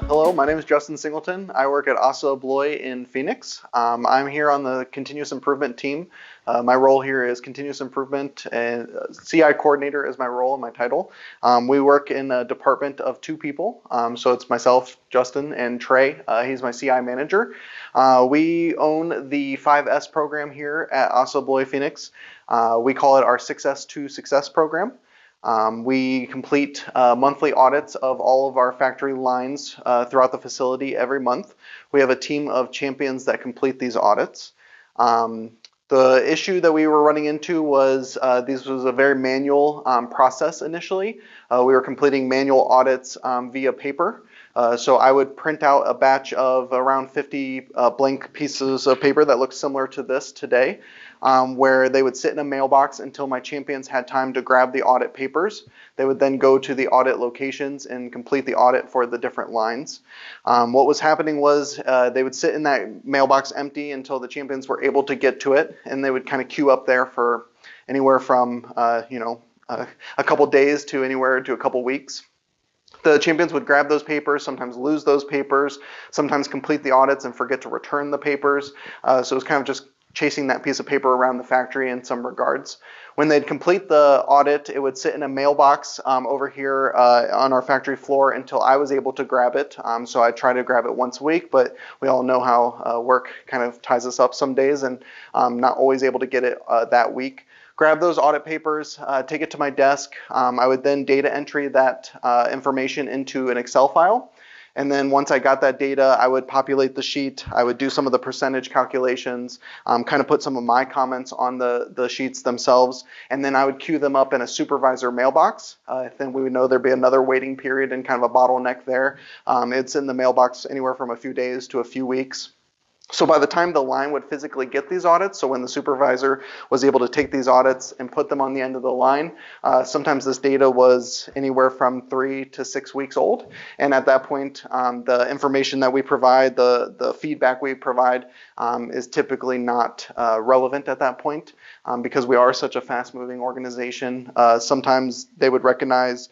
Hello, my name is Justin Singleton. I work at ABLOY in Phoenix. I'm here on the continuous improvement team. My role here is continuous improvement and CI coordinator is my role and my title. We work in a department of 2 people. So it's myself, Justin, and Trey. He's my CI manager. We own the 5S program here at ABLOY Phoenix. We call it our 6S to Success program. We complete monthly audits of all of our factory lines throughout the facility every month. We have a team of champions that complete these audits. The issue that we were running into was this was a very manual process initially. We were completing manual audits via paper. So I would print out a batch of around 50 blank pieces of paper that look similar to this today, where they would sit in a mailbox until my champions had time to grab the audit papers. They would then go to the audit locations and complete the audit for the different lines. What was happening was they would sit in that mailbox empty until the champions were able to get to it, and they would kind of queue up there for anywhere from a couple days to anywhere to a couple weeks. The champions would grab those papers, sometimes lose those papers, sometimes complete the audits and forget to return the papers. So it was kind of just chasing that piece of paper around the factory in some regards. When they'd complete the audit, it would sit in a mailbox over here on our factory floor until I was able to grab it. So I try to grab it once a week, but we all know how work kind of ties us up some days and not always able to get it that week. Grab those audit papers, take it to my desk. I would then data entry that information into an Excel file. And then once I got that data, I would populate the sheet. I would do some of the percentage calculations, kind of put some of my comments on the sheets themselves. And then I would queue them up in a supervisor mailbox. Then we would know there'd be another waiting period and kind of a bottleneck there. It's in the mailbox anywhere from a few days to a few weeks. So by the time the line would physically get these audits, so when the supervisor was able to take these audits and put them on the end of the line, sometimes this data was anywhere from 3 to 6 weeks old. And at that point, the information that we provide, the feedback we provide is typically not relevant at that point because we are such a fast-moving organization. Sometimes they would recognize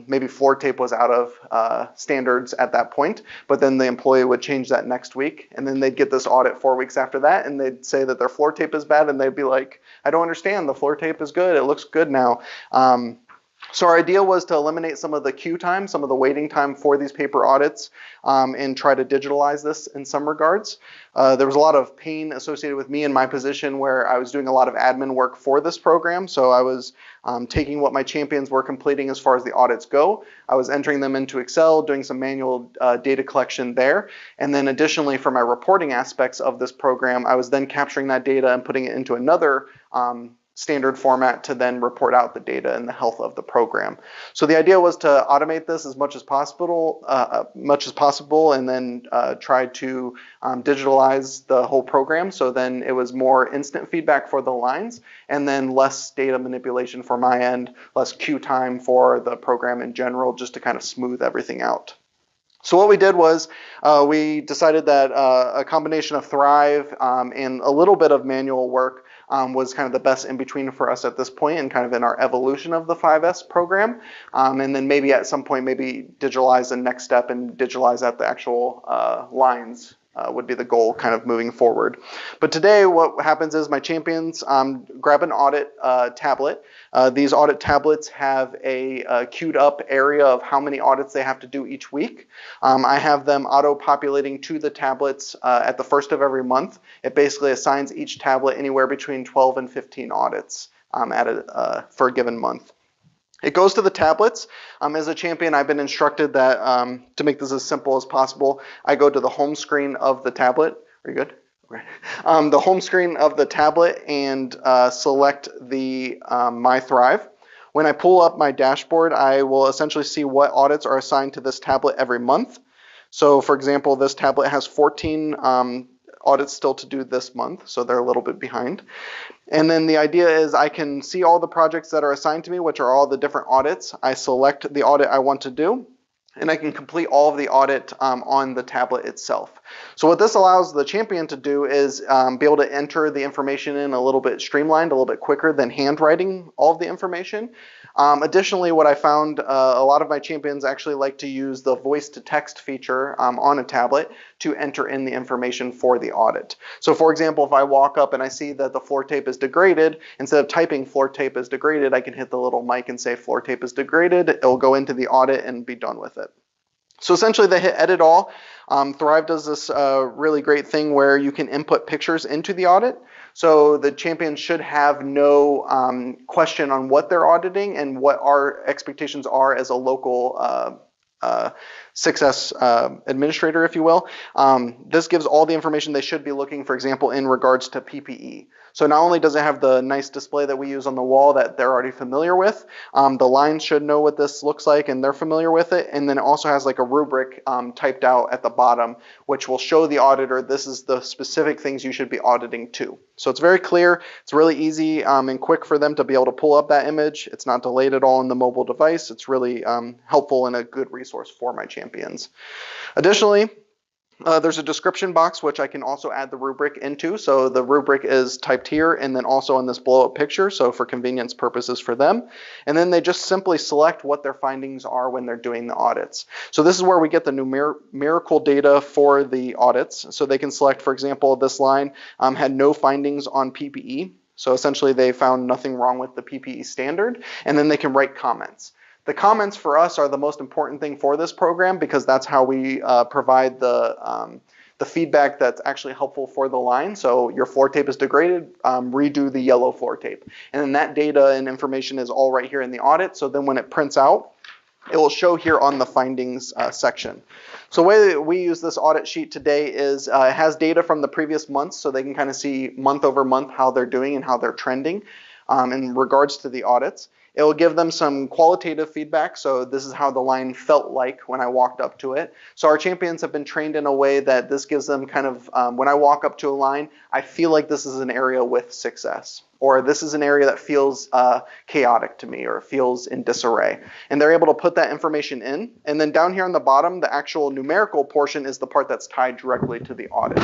maybe floor tape was out of standards at that point, but then the employee would change that next week, and then they'd get this audit 4 weeks after that, and they'd say that their floor tape is bad, and they'd be like, I don't understand, the floor tape is good, it looks good now. So our idea was to eliminate some of the queue time, some of the waiting time for these paper audits, and try to digitalize this in some regards. There was a lot of pain associated with me in my position where I was doing a lot of admin work for this program. So I was taking what my champions were completing as far as the audits go. I was entering them into Excel, doing some manual data collection there. And then additionally, for my reporting aspects of this program, I was then capturing that data and putting it into another standard format to then report out the data and the health of the program. So the idea was to automate this as much as possible, and then try to digitalize the whole program. So then it was more instant feedback for the lines, and then less data manipulation for my end, less queue time for the program in general, just to kind of smooth everything out. So what we did was we decided that a combination of Thrive and a little bit of manual work was kind of the best in between for us at this point and kind of in our evolution of the 5S program. And then maybe at some point, maybe digitalize the next step and digitalize at the actual lines. Would be the goal kind of moving forward. But today what happens is my champions grab an audit tablet. These audit tablets have a queued up area of how many audits they have to do each week. I have them auto-populating to the tablets at the first of every month. It basically assigns each tablet anywhere between 12 and 15 audits for a given month. It goes to the tablets. As a champion, I've been instructed that to make this as simple as possible, I go to the home screen of the tablet. Are you good? Okay. The home screen of the tablet and select the My Thrive. When I pull up my dashboard, I will essentially see what audits are assigned to this tablet every month. So for example, this tablet has 14 audits still to do this month, so they're a little bit behind. And then the idea is I can see all the projects that are assigned to me, which are all the different audits. I select the audit I want to do, and I can complete all of the audit on the tablet itself. So what this allows the champion to do is be able to enter the information in a little bit streamlined, a little bit quicker than handwriting all of the information. Additionally, what I found, a lot of my champions actually like to use the voice to text feature on a tablet to enter in the information for the audit. So for example, if I walk up and I see that the floor tape is degraded, instead of typing floor tape is degraded, I can hit the little mic and say floor tape is degraded. It'll go into the audit and be done with it. So essentially they hit edit all. Thrive does this really great thing where you can input pictures into the audit. So the champion should have no question on what they're auditing and what our expectations are as a local success administrator, if you will. This gives all the information they should be looking, for example, in regards to PPE. So not only does it have the nice display that we use on the wall that they're already familiar with, the lines should know what this looks like and they're familiar with it, and then it also has like a rubric typed out at the bottom, which will show the auditor this is the specific things you should be auditing to. So it's very clear, it's really easy and quick for them to be able to pull up that image. It's not delayed at all on the mobile device. It's really helpful and a good resource for my champions. Additionally, there's a description box which I can also add the rubric into. So the rubric is typed here and then also in this blow up picture, so for convenience purposes for them. And then they just simply select what their findings are when they're doing the audits. So this is where we get the numerical data for the audits. So they can select, for example, this line had no findings on PPE. So essentially they found nothing wrong with the PPE standard, and then they can write comments. The comments for us are the most important thing for this program because that's how we provide the feedback that's actually helpful for the line. So your floor tape is degraded, redo the yellow floor tape. And then that data and information is all right here in the audit. So then when it prints out, it will show here on the findings section. So the way that we use this audit sheet today is it has data from the previous months so they can kind of see month over month how they're doing and how they're trending in regards to the audits. It will give them some qualitative feedback. So this is how the line felt like when I walked up to it. So our champions have been trained in a way that this gives them kind of, when I walk up to a line, I feel like this is an area with success, or this is an area that feels chaotic to me or feels in disarray. And they're able to put that information in. And then down here on the bottom, the actual numerical portion is the part that's tied directly to the audit.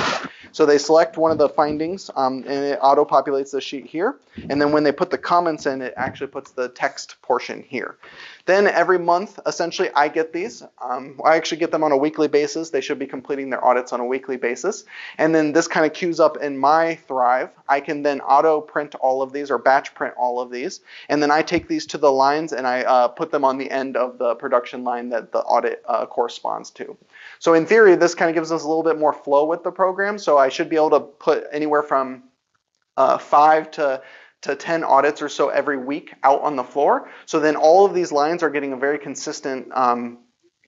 So they select one of the findings and it auto-populates the sheet here. And then when they put the comments in, it actually puts the text portion here. Then every month, essentially, I get these. I actually get them on a weekly basis. They should be completing their audits on a weekly basis. And then this kind of queues up in my Thrive. I can then auto print all of these or batch print all of these. And then I take these to the lines and I put them on the end of the production line that the audit corresponds to. So in theory, this kind of gives us a little bit more flow with the program. So I should be able to put anywhere from 5 to 10 audits or so every week out on the floor. So then all of these lines are getting a very consistent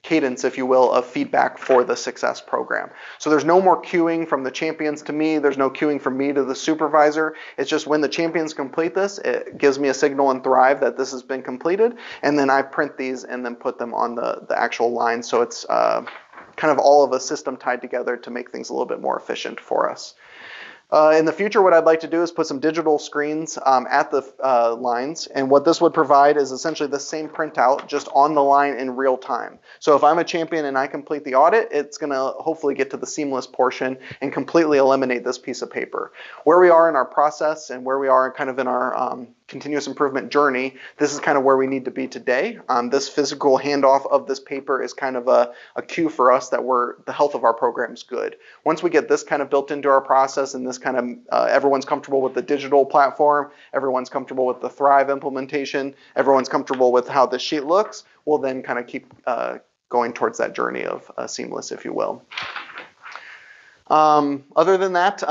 cadence, if you will, of feedback for the success program. So there's no more queuing from the champions to me. There's no queuing from me to the supervisor. It's just when the champions complete this, it gives me a signal in Thrive that this has been completed. And then I print these and then put them on the actual line. So it's kind of all of a system tied together to make things a little bit more efficient for us. In the future, what I'd like to do is put some digital screens at the lines, and what this would provide is essentially the same printout just on the line in real time. So if I'm a champion and I complete the audit, it's going to hopefully get to the seamless portion and completely eliminate this piece of paper. Where we are in our process and where we are kind of in our continuous improvement journey, this is kind of where we need to be today. This physical handoff of this paper is kind of a cue for us that the health of our program is good. Once we get this kind of built into our process and this kind of everyone's comfortable with the digital platform, everyone's comfortable with the Thrive implementation, everyone's comfortable with how this sheet looks, we'll then kind of keep going towards that journey of seamless, if you will. Other than that,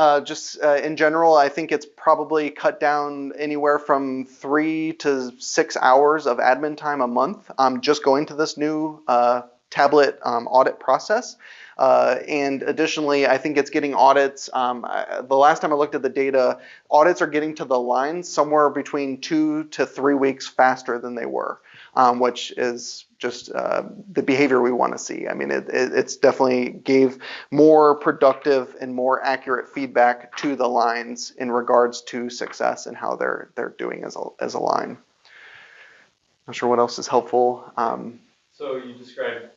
in general, I think it's probably cut down anywhere from 3 to 6 hours of admin time a month just going to this new tablet audit process. And additionally, I think it's getting audits. The last time I looked at the data, audits are getting to the lines somewhere between 2 to 3 weeks faster than they were, which is just the behavior we want to see. I mean, it's definitely gave more productive and more accurate feedback to the lines in regards to success and how they're doing as a line. Not sure what else is helpful. So you described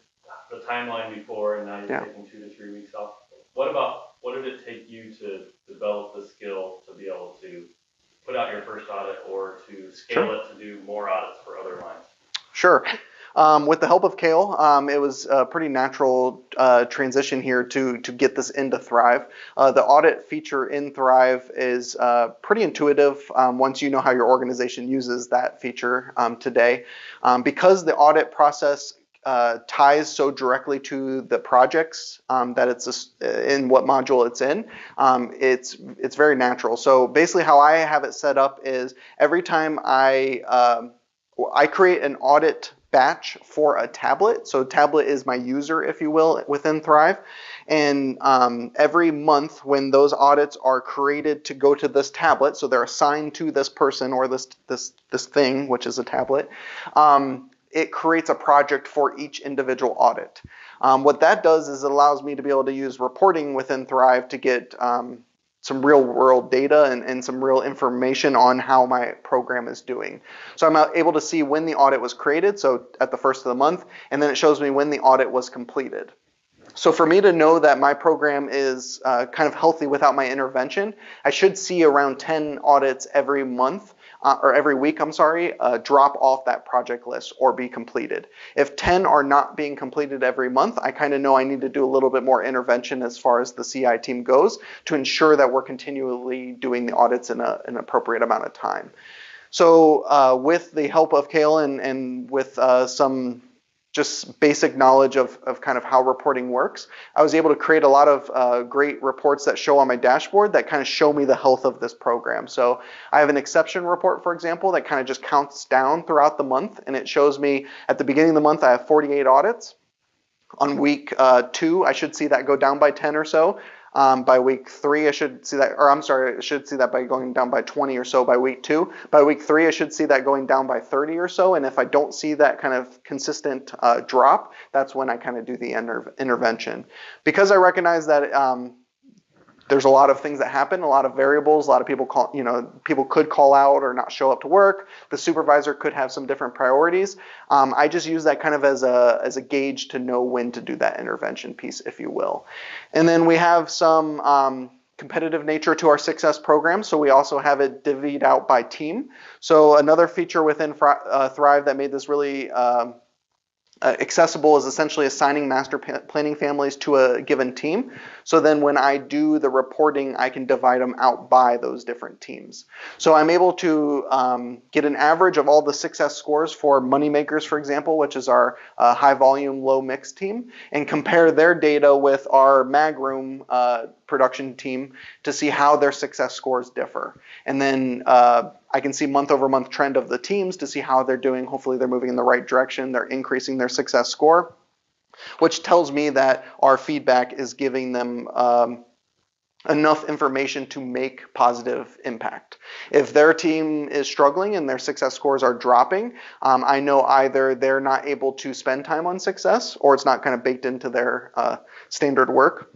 the timeline before, and now you're taking 2 to 3 weeks off. what did it take you to develop the skill to be able to put out your first audit or to scale it to do more audits for other lines? Sure. With the help of Kale, it was a pretty natural transition here to get this into Thrive. The audit feature in Thrive is pretty intuitive once you know how your organization uses that feature today. Because the audit process ties so directly to the projects that it's in what module it's in, it's very natural. So basically how I have it set up is every time I create an audit batch for a tablet. So tablet is my user, if you will, within Thrive. And every month when those audits are created to go to this tablet, so they're assigned to this person or this thing, which is a tablet, it creates a project for each individual audit. What that does is it allows me to be able to use reporting within Thrive to get some real world data and some real information on how my program is doing. So I'm able to see when the audit was created, so at the first of the month, and then it shows me when the audit was completed. So for me to know that my program is kind of healthy without my intervention, I should see around 10 audits every month, or every week, I'm sorry, drop off that project list or be completed. If 10 are not being completed every month, I kind of know I need to do a little bit more intervention as far as the CI team goes to ensure that we're continually doing the audits in an appropriate amount of time. So with the help of Kale and with some just basic knowledge of kind of how reporting works, I was able to create a lot of great reports that show on my dashboard that kind of show me the health of this program. So I have an exception report, for example, that kind of just counts down throughout the month, and it shows me at the beginning of the month I have 48 audits. On week 2, I should see that go down by 10 or so. By week 3, I should see that, or I'm sorry, I should see that by going down by 20 or so by week 2. By week 3, I should see that going down by 30 or so. And if I don't see that kind of consistent drop, that's when I kind of do the intervention. Because I recognize that there's a lot of things that happen, a lot of variables, a lot of people people could call out or not show up to work. The supervisor could have some different priorities. I just use that kind of as a gauge to know when to do that intervention piece, if you will. And then we have some competitive nature to our success program, so we also have it divvied out by team. So another feature within Thrive that made this really accessible is essentially assigning master planning families to a given team. So then when I do the reporting, I can divide them out by those different teams. So I'm able to get an average of all the success scores for Moneymakers, for example, which is our high volume, low mix team, and compare their data with our Magroom production team to see how their success scores differ. And then I can see month over month trend of the teams to see how they're doing. Hopefully they're moving in the right direction. They're increasing their success score, which tells me that our feedback is giving them enough information to make positive impact. If their team is struggling and their success scores are dropping, I know either they're not able to spend time on success or it's not kind of baked into their standard work,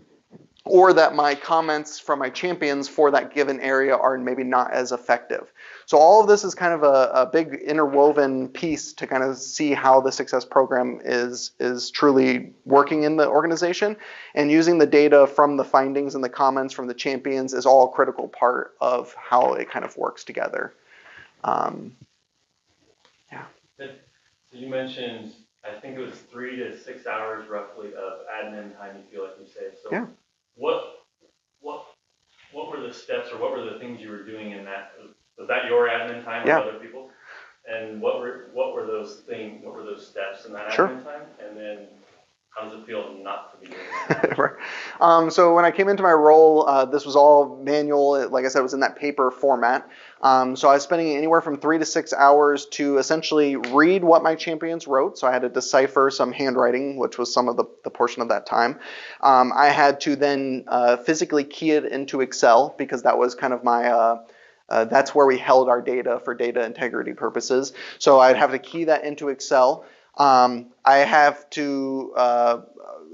or that my comments from my champions for that given area are maybe not as effective. So all of this is kind of a big interwoven piece to kind of see how the success program is truly working in the organization, and using the data from the findings and the comments from the champions is all a critical part of how it kind of works together. Yeah. So you mentioned, I think it was 3 to 6 hours roughly of admin time, you feel like you said. So yeah. What were the steps, or what were the things you were doing in that? Was that your admin time or Yeah. other people's? And what were those things? What were those steps in that Sure. admin time? And then how does it feel not to be doing that? Right. So when I came into my role, this was all manual. Like I said, it was in that paper format. So I was spending anywhere from 3 to 6 hours to essentially read what my champions wrote. So I had to decipher some handwriting, which was some of the portion of that time. I had to then physically key it into Excel, because that was kind of my that's where we held our data for data integrity purposes. So I'd have to key that into Excel. I have to,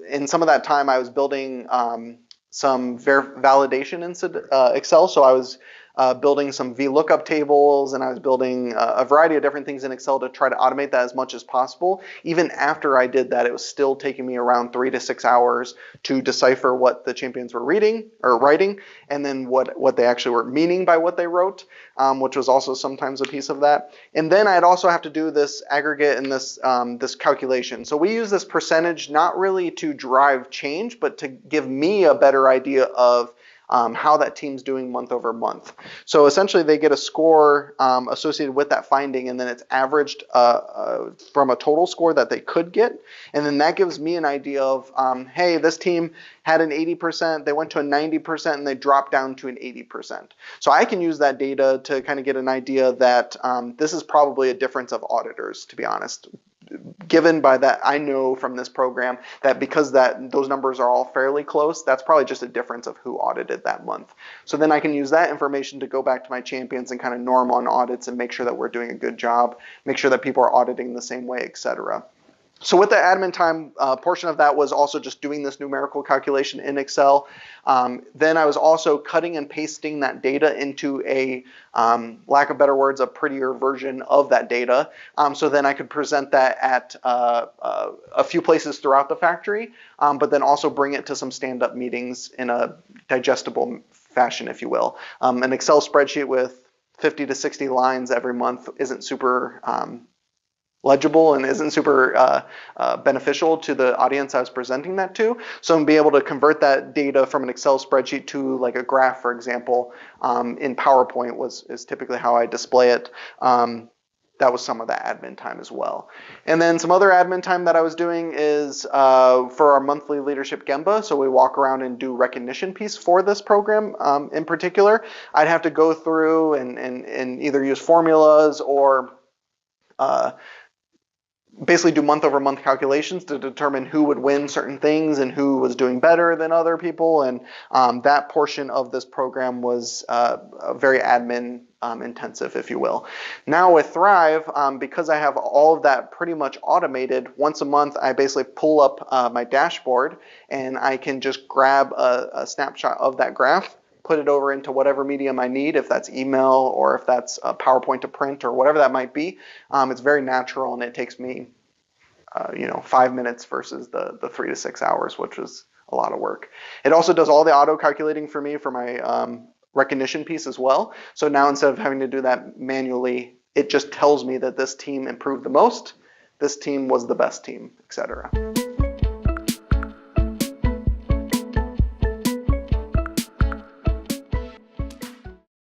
in some of that time, I was building some validation in Excel. So I was building some VLOOKUP tables, and I was building a variety of different things in Excel to try to automate that as much as possible. Even after I did that, it was still taking me around 3 to 6 hours to decipher what the champions were reading or writing, and then what they actually were meaning by what they wrote, which was also sometimes a piece of that. And then I'd also have to do this aggregate and this calculation. So we use this percentage not really to drive change, but to give me a better idea of how that team's doing month over month. So essentially they get a score associated with that finding, and then it's averaged from a total score that they could get. And then that gives me an idea of, hey, this team had an 80%, they went to a 90%, and they dropped down to an 80%. So I can use that data to kind of get an idea that this is probably a difference of auditors, to be honest. Given by that, I know from this program that because those numbers are all fairly close, that's probably just a difference of who audited that month. So then I can use that information to go back to my champions and kind of norm on audits and make sure that we're doing a good job, make sure that people are auditing the same way, etc. So with the admin time portion of that was also just doing this numerical calculation in Excel. Then I was also cutting and pasting that data into a, lack of better words, a prettier version of that data. So then I could present that at a few places throughout the factory, but then also bring it to some stand-up meetings in a digestible fashion, if you will. An Excel spreadsheet with 50 to 60 lines every month isn't super legible and isn't super beneficial to the audience I was presenting that to. So I'm be able to convert that data from an Excel spreadsheet to like a graph, for example, in PowerPoint is typically how I display it. That was some of the admin time as well. And then some other admin time that I was doing is for our monthly leadership Gemba. So we walk around and do recognition piece for this program in particular. I'd have to go through and either use formulas or basically do month over month calculations to determine who would win certain things and who was doing better than other people. And that portion of this program was very admin intensive, if you will. Now with Thrive, because I have all of that pretty much automated, once a month I basically pull up my dashboard and I can just grab a snapshot of that graph, put it over into whatever medium I need, if that's email or if that's a PowerPoint to print or whatever that might be. It's very natural and it takes me 5 minutes versus the 3 to 6 hours, which was a lot of work. It also does all the auto calculating for me for my recognition piece as well. So now instead of having to do that manually, it just tells me that this team improved the most, this team was the best team, etc.